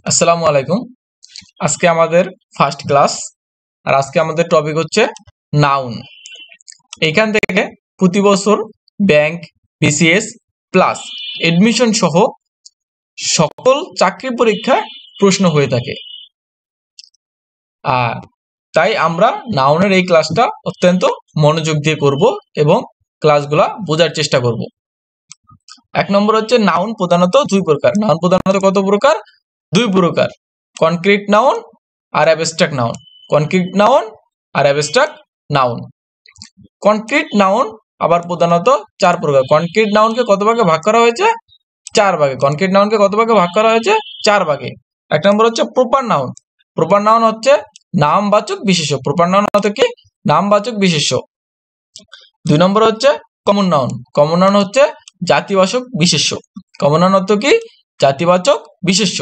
আসসালামু আলাইকুম। আজকে আমাদের ফার্স্ট ক্লাস, আর আজকে আমাদের টপিক হচ্ছে নাউন। এখান থেকে প্রতি বছর ব্যাংক, বিসিএস প্লাস এডমিশন সহ সকল চাকরি পরীক্ষায় প্রশ্ন হয়ে থাকে। আর তাই আমরা নাউনের এই ক্লাসটা অত্যন্ত মনোযোগ দিয়ে করব এবং ক্লাসগুলা বোঝার চেষ্টা করব। এক নম্বর হচ্ছে নাউন প্রধানত দুই প্রকার। নাউন প্রধানত কত প্রকার? দুই প্রকার, কনক্রিট নাউন আর অ্যাবস্ট্রাক্ট নাউন। কনক্রিট নাউন আর অ্যাবস্ট্রাক্ট নাউন। কনক্রিট নাউন আবার প্রধানত চার প্রকার। কনক্রিট নাউনকে কত ভাগে ভাগ করা হয়েছে? চার ভাগে। কনক্রিট নাউনকে কত ভাগে ভাগ করা হয়েছে? চার ভাগে। এক নম্বর হচ্ছে প্রপার নাউন। প্রপার নাউন হচ্ছে নামবাচক বিশেষ্য। প্রপার নাউন হচ্ছে কি? নামবাচক বিশেষ্য। দুই নম্বর হচ্ছে কমন নাউন। কমন নাউন হচ্ছে জাতিবাচক বিশেষ্য। কমন নাউন অর্থ কি? জাতিবাচক বিশেষ্য।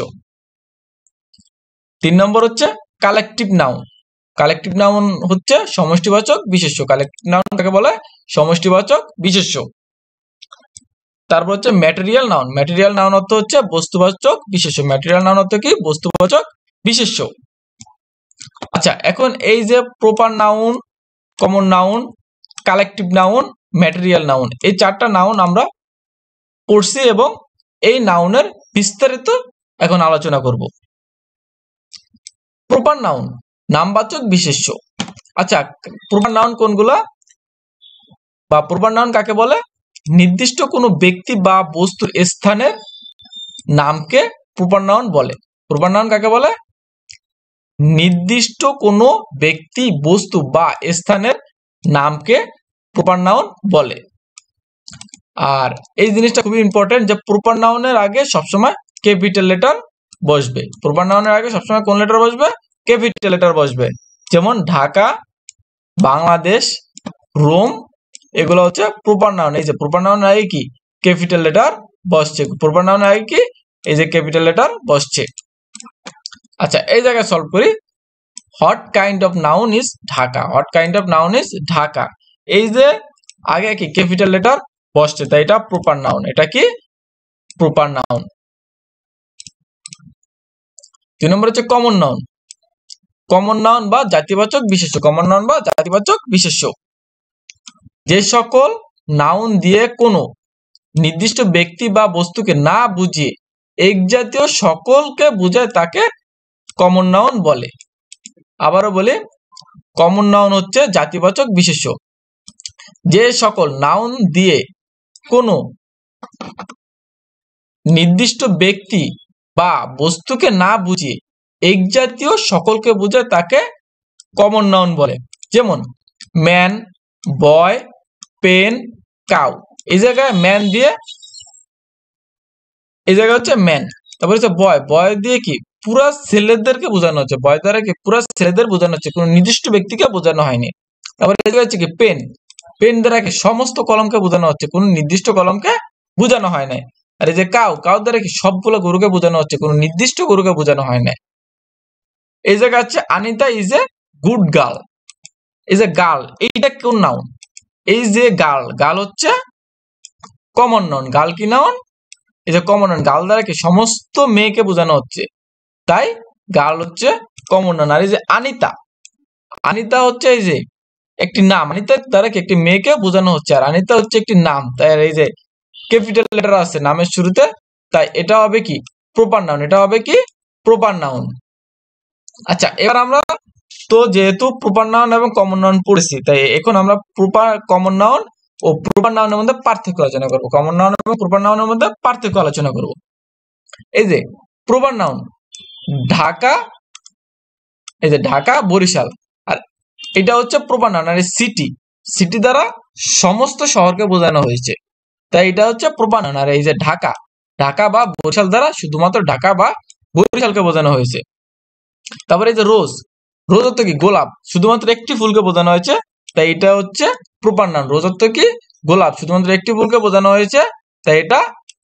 তিন নম্বর হচ্ছে কালেকটিভ নাউন। কালেকটিভ নাউন হচ্ছে সমষ্টিবাচক বিশেষ্য। কালেকটিভ নাউন কাকে বলে? সমষ্টিবাচক বিশেষ্য। তারপর হচ্ছে ম্যাটেরিয়াল নাউন। ম্যাটেরিয়াল নাউন অর্থ হচ্ছে বস্তুবাচক বিশেষ্য। ম্যাটেরিয়াল নাউন অর্থ কি? বস্তুবাচক বিশেষ্য। আচ্ছা, এখন এই যে proper noun, common noun, collective noun, material noun, এই চারটা নাউন আমরা পড়ছি এবং এই নাউনের বিস্তারিত এখন আলোচনা করব। প্রপার নাউন, নামবাচক বিশেষ্য। আচ্ছা, প্রপার নাউন কোনগুলা বা প্রপার নাউন কাকে বলে? নির্দিষ্ট কোনো ব্যক্তি বা বস্তুর স্থানের নামকে প্রপার নাউন বলে। প্রপার নাউন কাকে বলে? নির্দিষ্ট কোনো ব্যক্তি, বস্তু বা স্থানের নামকে প্রপার নাউন বলে। আর এই জিনিসটা খুবই ইম্পর্টেন্ট যে প্রপার নাউনের আগে সবসময় ক্যাপিটাল লেটার বসবে। প্রপার নাউনের আগে সবসময় কোন লেটার বসবে? ক্যাপিটাল লেটার বসবে। যেমন ঢাকা, বাংলাদেশ, রোম, এগুলো হচ্ছে প্রপার নাউন। এই যে প্রপার নাউনের আগে কি? ক্যাপিটাল লেটার বসছে। প্রপার নাউনের আগে কি? এই যে ক্যাপিটাল লেটার বসছে। আচ্ছা, এই জায়গায় সলভ করি। What kind of noun is Dhaka? What kind of noun is Dhaka? এই যে আগে কি ক্যাপিটাল লেটার বসছে, তাই এটা প্রপার নাউন। এটা কি? Proper noun. দুই নম্বর হচ্ছে কমন নাউন। কমন নাউন বা জাতিবাচক বিশেষ্য। কমন নাউন বা জাতিবাচক বিশেষ্য যে সকল নাউন দিয়ে কোনো নির্দিষ্ট ব্যক্তি বা বস্তুকে না বুঝিয়ে এক জাতীয় সকলকে বোঝায় তাকে কমন নাউন বলে। আবারও বলি, কমন নাউন হচ্ছে জাতিবাচক বিশেষ্য যে সকল নাউন দিয়ে কোনো নির্দিষ্ট ব্যক্তি বা বস্তুকে না বুঝিয়ে এক জাতীয় সকলকে বোঝায় তাকে কমন নাউন বলে। যেমন ম্যান, বয়, পেন, কাউ। এই জায়গায় ম্যান দিয়ে, এই জায়গায় হচ্ছে ম্যান। তারপরে হচ্ছে বয়। বয় দিয়ে কি? পুরা ছেলেদেরকে বোঝানো হচ্ছে। বয় দ্বারা কি? পুরা ছেলেদের বোঝানো হচ্ছে, কোনো নির্দিষ্ট ব্যক্তিকে বোঝানো হয়নি। তারপরে এই জায়গায় হচ্ছে কি? পেন। পেন দ্বারা কি? সমস্ত কলমকে বোঝানো হচ্ছে, কোনো নির্দিষ্ট কলমকে বোঝানো হয় নাই। আর এই যে কাউ, কাউ দ্বারা কি? সবগুলো গরুকে বোঝানো হচ্ছে, কোনো নির্দিষ্ট গরুকে বোঝানো হয় নাই। এই জায়গা হচ্ছে Anita is a good girl. এই যে গার্ল, এইটা কোন নাউন? এই যে গার্ল, গার্ল হচ্ছে কমন নাউন। গার্ল কি নাউন? এই যে কমন নাউন। গার্ল দ্বারা কি? সমস্ত মেয়েকে বোঝানো হচ্ছে, তাই গার্ল হচ্ছে কমন নাউন। আর এই যে আনিতা, আনিতা হচ্ছে এই যে একটি নাম। আনিতা দ্বারা কি? একটি মেয়েকে বোঝানো হচ্ছে, আর আনিতা হচ্ছে একটি নাম, তাই এই যে ক্যাপিটাল লেটার আছে নামের শুরুতে, তাই এটা হবে কি? Proper noun. এটা হবে কি? Proper noun. আচ্ছা, এবার আমরা তো যেহেতু প্রপার নাউন এবং কমন নাউন পড়েছি, তাই এখন আমরা প্রপার, কমন নাউন ও প্রপার নাউনের মধ্যে পার্থক্য আলোচনা করব। কমন নাউন এবং প্রপার নাউনের মধ্যে পার্থক্য আলোচনা করব। এই যে প্রপার নাউন ঢাকা, এই যে ঢাকা, বরিশাল, আর এটা হচ্ছে প্রপার নাউন। আর সিটি, সিটি দ্বারা সমস্ত শহরকে বোঝানো হয়েছে, তাই এটা হচ্ছে প্রপার নাউন। আর এই যে ঢাকা, ঢাকা বা বরিশাল দ্বারা শুধুমাত্র ঢাকা বা বরিশালকে বোঝানো হয়েছে। তারপরে এই যে রোজ, রোজ অর্থ কি? গোলাপ, শুধুমাত্র একটি ফুলকে বোঝানো হয়েছে, তাই এটা হচ্ছে প্রপার নাউন। রোজ অর্থ কি? গোলাপ, শুধুমাত্র একটি ফুলকে বোঝানো হয়েছে, তাই এটা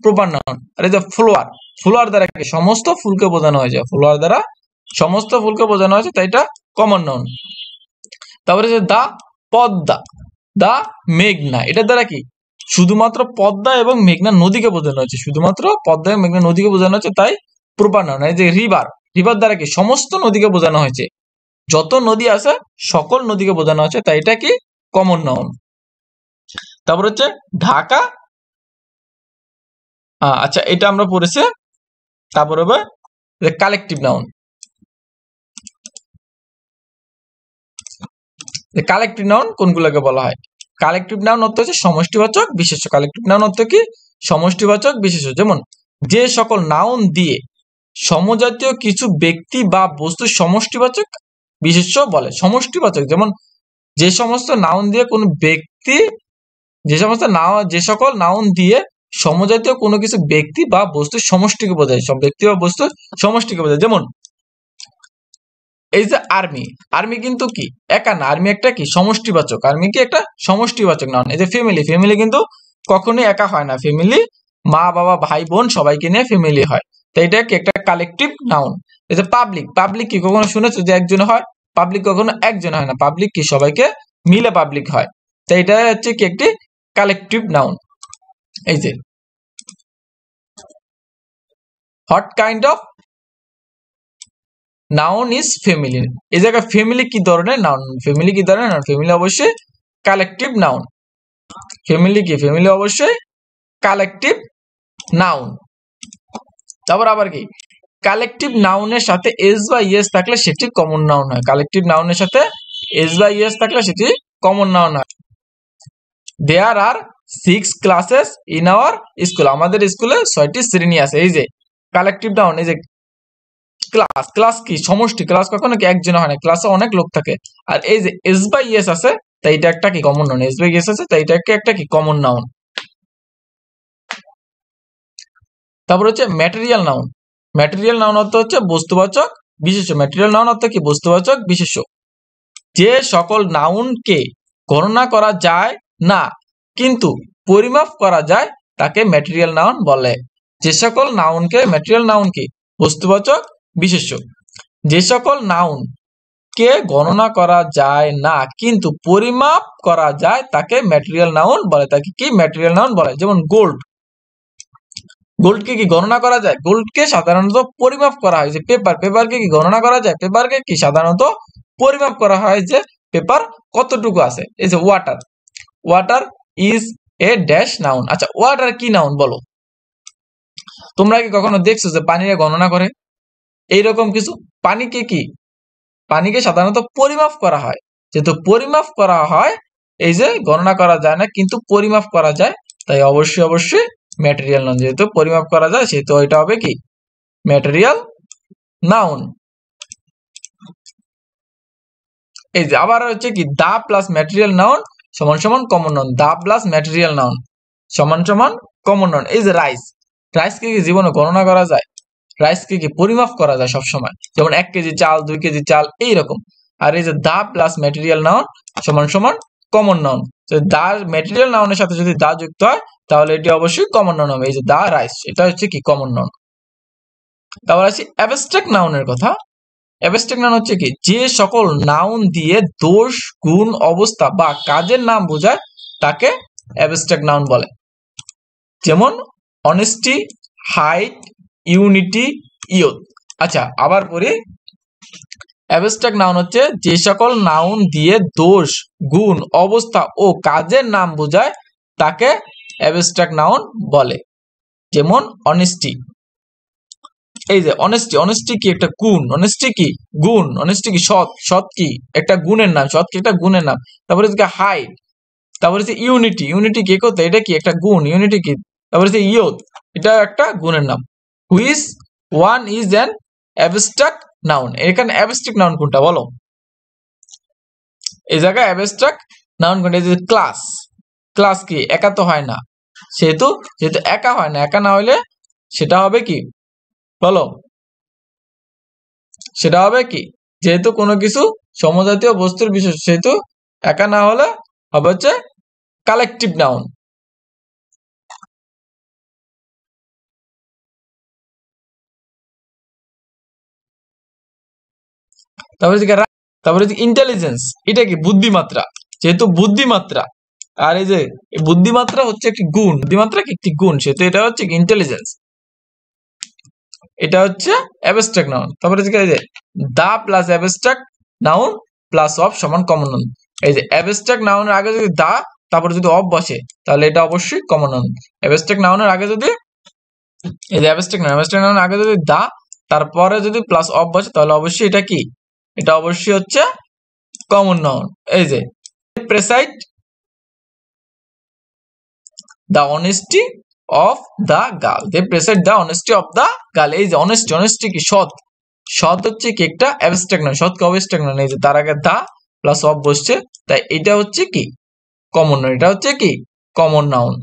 প্রপার নাউন। আর এই যে ফ্লোয়ার, ফ্লোয়ার দ্বারা কি? সমস্ত ফুলকে বোঝানো হয়েছে, ফ্লোয়ার দ্বারা সমস্ত ফুলকে বোঝানো হয়েছে, তাই এটা কমন নাউন। তারপরে যে দা, পদ্মা, দা মেঘনা, এটা দ্বারা কি? শুধুমাত্র পদ্মা এবং মেঘনা নদীকে বোঝানো হচ্ছে, শুধুমাত্র পদ্মা এবং মেঘনা নদীকে বোঝানো হচ্ছে, তাই প্রপার নাউন। এই যে রিভার, রিভার দ্বারা কি সমস্ত নদীকে বোঝানো হয়েছে, যত নদী আছে সকল নদীকে বোঝানো হচ্ছে, তাই এটা কি কমন নাউন। তারপর হচ্ছে ঢাকা, আচ্ছা এটা আমরা পড়েছি। তারপর হবে কালেকটিভ নাউন। কালেকটিভ নাউন কোনগুলোকে বলা হয়? কালেকটিভ নাউন অর্থ হচ্ছে সমষ্টিবাচক বিশেষ্য। কালেকটিভ নাউন অর্থ কি সমষ্টিবাচক বিশেষ্য। যেমন যে সকল নাউন দিয়ে সমজাতীয় কিছু ব্যক্তি বা বস্তু সমষ্টিবাচক বিশেষ্য বলে। সমষ্টিবাচক যেমন যে সমস্ত নাউন দিয়ে কোনো ব্যক্তি, যে সকল নাউন দিয়ে সমজাতীয় কোনো কিছু ব্যক্তি বা বস্তু সমষ্টিকে বোঝায়, সব ব্যক্তি বা বস্তু সমষ্টিকে বোঝায়। যেমন এই যে আর্মি, আর্মি কিন্তু কি একা না, আর্মি একটা কি সমষ্টিবাচক, আর্মি কি একটা সমষ্টিবাচক নাউন। এই যে ফ্যামিলি, ফ্যামিলি কিন্তু কখনোই একা হয় না, ফ্যামিলি মা বাবা ভাই বোন সবাইকে নিয়ে ফ্যামিলি হয়, তো এটা কি একটা কালেকটিভ নাউন। এই যে পাবলিক, পাবলিক কি কখনো শুনেছো যে একজন হয়? পাবলিক কখনো একজন হয় না, পাবলিক কি সবাইকে মিলে পাবলিক হয়, তো এটা হচ্ছে কি একটি কালেকটিভ নাউন। এই যে what kind of noun is family, এই জায়গায় ফ্যামিলি কি ধরনের নাউন, ফ্যামিলি কি ধরনের নাউন, ফ্যামিলি অবশ্যই কালেকটিভ নাউন। ফ্যামিলি কি, ফ্যামিলি অবশ্যই কালেকটিভ নাউন। তারপর আবার কি কালেকটিভ নাউনের সাথে এস বা ইএস থাকলে সেটি কমন নাউন হয়। কালেকটিভ নাউনের সাথে এস বা ইএস থাকলে সেটি কমন নাউন হয়। দেয়ার আর 6 ক্লাসেস ইন আওয়ার স্কুল, আমাদের স্কুলে 6টি শ্রেণী আছে। এই যে কালেকটিভ নাউন, এই যে ক্লাস, ক্লাস কি সমষ্টি, ক্লাস কখনো কি একজন হয় না, ক্লাসে অনেক লোক থাকে। আর এই যে এস বাই ইএস আছে, তাই এটা একটা কি common noun, S by ES আছে তাই এটা একটা কি কমন নাউন। তারপর হচ্ছে ম্যাটেরিয়াল নাউন। ম্যাটেরিয়াল নাউন অর্থ হচ্ছে বস্তুবাচক বিশেষ্য। ম্যাটেরিয়াল নাউন অর্থ কি বস্তুবাচক বিশেষ্য। যে সকল নাউনকে গণনা করা যায় না কিন্তু পরিমাপ করা যায় তাকে ম্যাটেরিয়াল নাউন বলে। যে সকল নাউনকে, ম্যাটেরিয়াল নাউন কি বস্তুবাচক বিশেষ্য। যে সকল নাউন কে গণনা করা যায় না কিন্তু পরিমাপ করা যায় তাকে ম্যাটেরিয়াল নাউন বলে। তাকে কি ম্যাটেরিয়াল নাউন বলে। যেমন গোল্ড, গোল্ডকে কি গণনা করা যায়? গোল্ডকে সাধারণত পরিমাপ করা হয়। যে পেপার, পেপারকে কি গণনা করা যায়? পেপারকে কি সাধারণত পরিমাপ করা হয় যে পেপার কতটুকু আছে। এই যে water, water is a dash noun. আচ্ছা ওয়াটার কি নাউন বলো? তোমরা কি কখনো দেখছো যে পানিকে গণনা করে এইরকম কিছু? পানিকে কি, পানিকে সাধারণত পরিমাপ করা হয়। যেহেতু পরিমাপ করা হয়, এই যে গণনা করা যায় না কিন্তু পরিমাপ করা যায়, তাই অবশ্যই অবশ্যই ম্যাটেরিয়াল নাউন। যেহেতু পরিমাপ করা যায় সেহেতু এটা হবে কি ম্যাটেরিয়াল নাউন। এই যে আবার হচ্ছে কি দা প্লাস ম্যাটেরিয়াল নাউন সমান সমান common noun. The plus material noun সমান সমান কমন নাউন। এই যে রাইস, রাইসকে কি জীবনে গণনা করা যায়? রাইসকে কি পরিমাপ করা যায় সবসময়, যেমন 1 কেজি চাল 2 কেজি চাল এইরকম। আর এই যে দা প্লাস ম্যাটেরিয়াল নাউন সমান সমান কমন নাউন। দা ম্যাটেরিয়াল নাউনের সাথে যদি দা যুক্ত হয় তাহলে এটি অবশ্যই কমন নাউন হবে। এই যে দা রাইস, এটা হচ্ছে কি কমন নাউন। তারপর আসি অ্যাবস্ট্রাক্ট নাউনের কথা। অ্যাবস্ট্রাক্ট নাউন হচ্ছে কি যে সকল নাউন দিয়ে দোষ গুণ অবস্থা বা কাজের নাম বোঝায় তাকে অ্যাবস্ট্রাক্ট নাউন বলে। যেমন অনেস্টি, হাইট, ইউনিটি, ইয়ত। আচ্ছা আবার পড়ি, অ্যাবস্ট্রাক্ট নাউন হচ্ছে যে সকল নাউন দিয়ে দোষ গুণ অবস্থা ও কাজের নাম বোঝায় তাকে অ্যাবস্ট্রাক্ট নাউন বলে। যেমন অনেস্টি, এই যে অনেস্টি, অনেস্টি কি একটা গুণ, অনেস্টি কি গুণ, অনেস্টি কি সৎ, সৎ কি একটা গুণের নাম, সৎ কি একটা গুণের নাম। তারপরে হাইট, তারপরে ইউনিটি, ইউনিটি কি করতে, এটা কি একটা গুণ, ইউনিটি কি। তারপরে ইয়ত, এটা একটা গুণের নাম। Which one is an abstract noun, এখানে অ্যাবস্ট্রাক্ট নাউন কোনটা বলো? এই জায়গায় অ্যাবস্ট্রাক্ট নাউন কোনটা? এই যে ক্লাস, ক্লাস কি একা তো হয় না, সেহেতু যেহেতু একা হয় না, একা না হইলে সেটা হবে কি বলো? সেটা হবে কি যেহেতু কোনো কিছু সমজাতীয় বস্তুর বিশেষ, সেহেতু একা না হলে হবে হচ্ছে কালেকটিভ নাউন। তারপরে ইন্টেলিজেন্স, এটা কি বুদ্ধিমাত্রা। যেহেতু বুদ্ধিমাত্রা, আর এই যে বুদ্ধিমাত্রা হচ্ছে একটি গুণ, বুদ্ধিমাত্রা কি একটি গুণ, সেহেতু এটা হচ্ছে ইন্টেলিজেন্স। এটা হচ্ছে অ্যাবস্ট্রাক্ট নাউন। তারপরে এই যে the plus abstract noun plus of সমান কমন নাউন। এই যে অ্যাবস্ট্রাক্ট নাউনের আগে যদি দা তারপরে যদি অফ বসে তাহলে এটা অবশ্যই কমন নাউন। অ্যাবস্ট্রাক্ট নাউনের আগে যদি এই যে অ্যাবস্ট্রাক্ট নাউনের আগে যদি দা তারপরে যদি প্লাস অফ বসে তাহলে অবশ্যই এটা কি, এটা অবশ্যই হচ্ছে কমন নাউন। এই যে praised the honesty of the girl, they praised the honesty of the girl. এই যে অনেস্টি, অনেস্টি কি সৎ, সৎ হচ্ছে কি একটা অ্যাবস্ট্রাক্ট নাউন, সৎ কি অ্যাবস্ট্রাক্ট নাউন। এই যে তার আগে দা প্লাস অফ বসছে তাই এটা হচ্ছে কি কমন নাউন, এটা হচ্ছে কি কমন নাউন।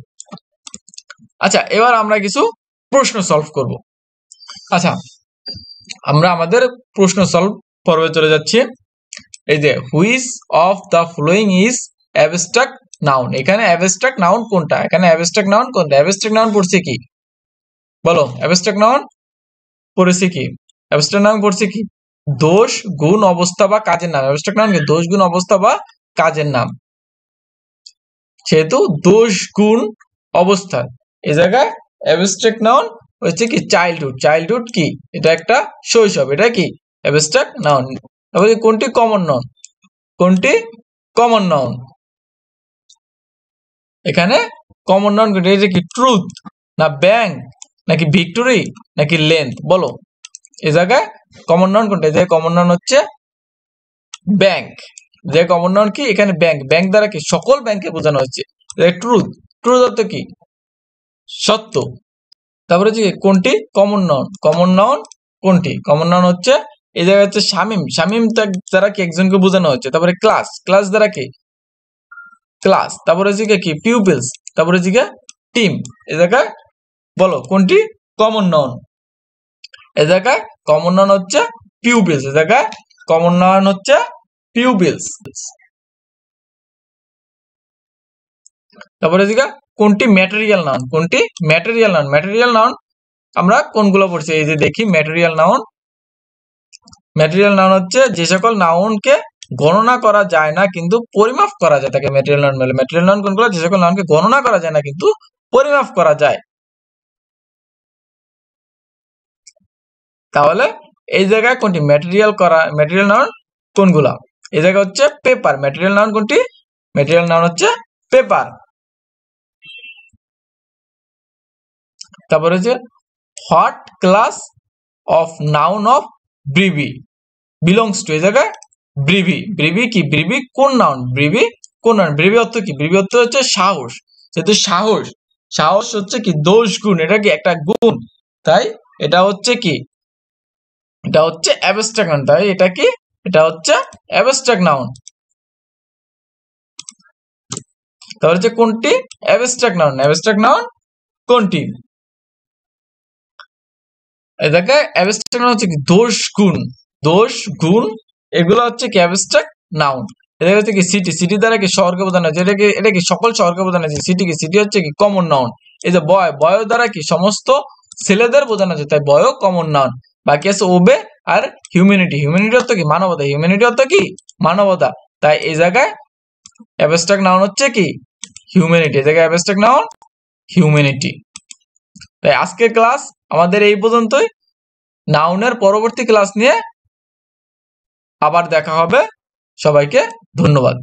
আচ্ছা এবার আমরা কিছু প্রশ্ন সলভ করব। আচ্ছা আমরা আমাদের প্রশ্ন সলভ পর্বে চলে যাচ্ছি। এই যে which of the following is abstract noun, এখানে অ্যাবস্ট্রাক্ট নাউন কোনটা, এখানে অ্যাবস্ট্রাক্ট নাউন কোনটা, অ্যাবস্ট্রাক্ট নাউন পড়ছে কি বলো, অ্যাবস্ট্রাক্ট নাউন পড়েছে কি, অ্যাবস্ট্রাক্ট নাউন পড়ছে কি দোষ গুণ অবস্থা বা কাজের নাম। অ্যাবস্ট্রাক্ট নাউন কি দোষ গুণ অবস্থা বা কাজের নাম, সেহেতু দোষ গুণ অবস্থা এই জায়গায় অ্যাবস্ট্রাক্ট নাউন হচ্ছে কি চাইল্ডহুড, চাইল্ডহুড কি এটা একটা শৈশব, এটা কি অ্যাবস্ট্রাক্ট নাউন। তারপরে কোনটি কমন নাউন, কোনটি কমন নাউন, এখানে কমন নাউন কোনটি, এই যে কি ট্রুথ না ব্যাংক নাকি ভিক্টোরি নাকি লেন্থ বলো, এই জায়গায় কমন নাউন কোনটা, এই জায়গায় কমন নাউন হচ্ছে ব্যাংক। যে কমন নাউন কি এখানে ব্যাংক, ব্যাংক দ্বারা কি সকল ব্যাংকে বোঝানো হচ্ছে। ট্রুথ, ট্রুথ অর্থ কি সত্য। তারপরে হচ্ছে কোনটি কমন নাউন, কমন নাউন কোনটি, কমন নাউন হচ্ছে এই জায়গায় হচ্ছে শামিম, শামিম দ্বারা কি একজনকে বোঝানো হচ্ছে। তারপরে ক্লাস, ক্লাস দ্বারা কি ক্লাস। তারপরে হচ্ছে কি পিউপিলস, তারপরে হচ্ছে টিম। এই জায়গায় বলো কোনটি কমন নাউন, এই জায়গায় কমন নাউন হচ্ছে পিউপিলস, এই জায়গায় কমন নাউন হচ্ছে পিউপিলস। তারপরে কোনটি ম্যাটেরিয়াল নাউন, কোনটি ম্যাটেরিয়াল নাউন, ম্যাটেরিয়াল নাউন আমরা কোনগুলো পড়ছি, এই যে দেখি ম্যাটেরিয়াল নাউন, ম্যাটেরিয়াল নাউন হচ্ছে যে সকল নাউনকে গণনা করা যায় না কিন্তু পরিমাপ করা যায় তাকে ম্যাটেরিয়াল নাউন বলে। ম্যাটেরিয়াল নাউন কোনগুলো, যে সকল নাউনকে গণনা করা যায় না কিন্তু পরিমাপ করা যায়। তাহলে এই জায়গায় কোনটি ম্যাটেরিয়াল করা, ম্যাটেরিয়াল নাউন কোনগুলা, এই জায়গায় হচ্ছে পেপার, ম্যাটেরিয়াল নাউন কোনটি, ম্যাটেরিয়াল নাউন হচ্ছে পেপার। তারপরে হচ্ছে what class of noun of brevity belongs to, এই জায়গায় ব্রিভি, ব্রিভি কি ব্রিভি কোন নাউন, ব্রিভি কোন নাউন, ব্রিভি অর্থ কি, ব্রিভি অর্থ হচ্ছে সাহস, যেহেতু সাহস, সাহস হচ্ছে কি দোষ গুণ, এটা কি একটা গুণ, তাই এটা হচ্ছে কি, এটা হচ্ছে অ্যাবস্ট্রাক্ট নাউন, তাই এটা কি, এটা হচ্ছে অ্যাবস্ট্রাক্ট নাউন। তাহলে হচ্ছে কোনটি অ্যাবস্ট্রাক্ট নাউন, অ্যাবস্ট্রাক্ট নাউন কোনটি, এই জায়গায় অ্যাবস্ট্রাক্ট নাউন হচ্ছে কি দোষ গুণ, দোষ গুণ এগুলো হচ্ছে কি অ্যাবস্ট্রাক্ট নাউন। এটা হচ্ছে কি সিটি, সিটি দ্বারা কি শহরকে বোঝানো হচ্ছে, এটা কি সকল শহরকে বোঝানো হচ্ছে। সিটি কি, সিটি হচ্ছে কি কমন নাউন। এই যে বয়, বয় দ্বারা কি সমস্ত ছেলেদের বোঝানো হচ্ছে, তাই বয় কমন নাউন। বাকি আছে ওবে আর হিউম্যানিটি, হিউম্যানিটি অর্থ কি মানবতা, হিউম্যানিটি অর্থ কি মানবতা, তাই এই জায়গায় অ্যাবস্ট্রাক্ট নাউন হচ্ছে কি হিউম্যানিটি, এই জায়গায় অ্যাবস্ট্রাক্ট নাউন হিউম্যানিটি। তাই আজকের ক্লাস আমাদের এই পর্যন্তই। নাউনের পরবর্তী ক্লাস নিয়ে আবার দেখা হবে। সবাইকে ধন্যবাদ।